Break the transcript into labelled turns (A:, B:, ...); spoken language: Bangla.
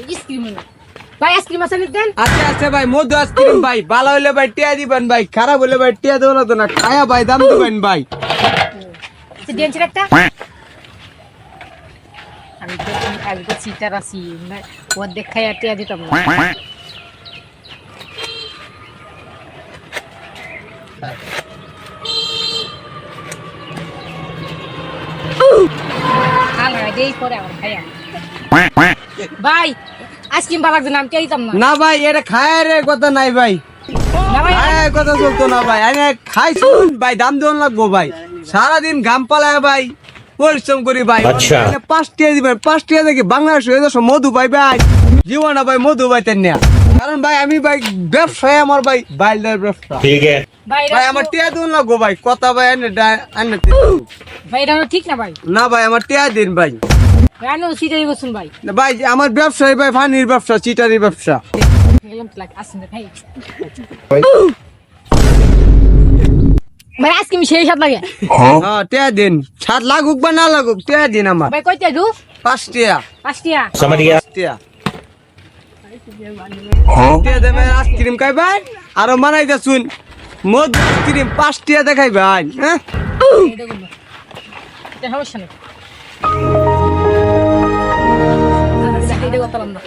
A: আইসক্রিম ভাই আইসক্রিম আছে নিতেন
B: আচ্ছা আচ্ছা ভাই মধু আইসক্রিম ভাই ভালো হইলে ভাই টিয়া দিবেন ভাই খারাপ হইলে ভাই টিয়া দেবো না তো না খায়া ভাই দাম দিবেন ভাই
A: আচ্ছা দিয়েছি একটা আমি তো চিটার আছি ওর দেখাই আর টিয়া দিতাম না খাল দেই পরে আমার খাইয়া ভাই আইসক্রিম ভালো লাগছে না আমি টিয়া দিতাম না
B: না ভাই এটা খায় রে কথা নাই ভাই
A: না ভাই
B: খায় কথা চলতো না ভাই আমি খাইছি ভাই দাম দেওয়ান লাগবো ভাই সারাদিন ঘাম পালায় ভাই পরিশ্রম করি ভাই এখানে 5 টিয়া দিবেন 5 টিয়া দেখি বাংলাদেশ হয়ে যাচ্ছে মধু ভাই ভাই জীবনে ভাই মধু ভাই তেন না কারণ ভাই আমি ভাই ব্যবসায় আমার ভাই বাইলের ব্যবসা
C: ठीक है
A: ভাই
B: ভাই আমার টিয়া দেওয়ান লাগবো ভাই কথা ভাই এনে
A: ভাই এটা ঠিক না ভাই
B: না ভাই আমার টিয়া দিন ভাই
A: রানো চিটাই বসুন ভাই
B: ভাই আমার ব্যবসায়ী ভাই ফানির ব্যবসা চিটারির ব্যবসা
A: আসুন ভাই ভাই আইসক্রিম সেই সাথ লাগে
B: হ্যাঁ টিয়া দিন 7 লাগুক বা না লাগুক টিয়া দিন আমার
A: ভাই কয়টা দু
B: 5 টিয়া
A: 5 টিয়া
C: समझ गया
B: 5 টিয়া টিয়া দেবে আইসক্রিম খাই ভাই আরো মানাইতে শুন মধু আইসক্রিম 5 টিয়া দেখাই ভাই হ্যাঁ
A: এটা করবো এটা সমস্যা নেই এটা করতাম না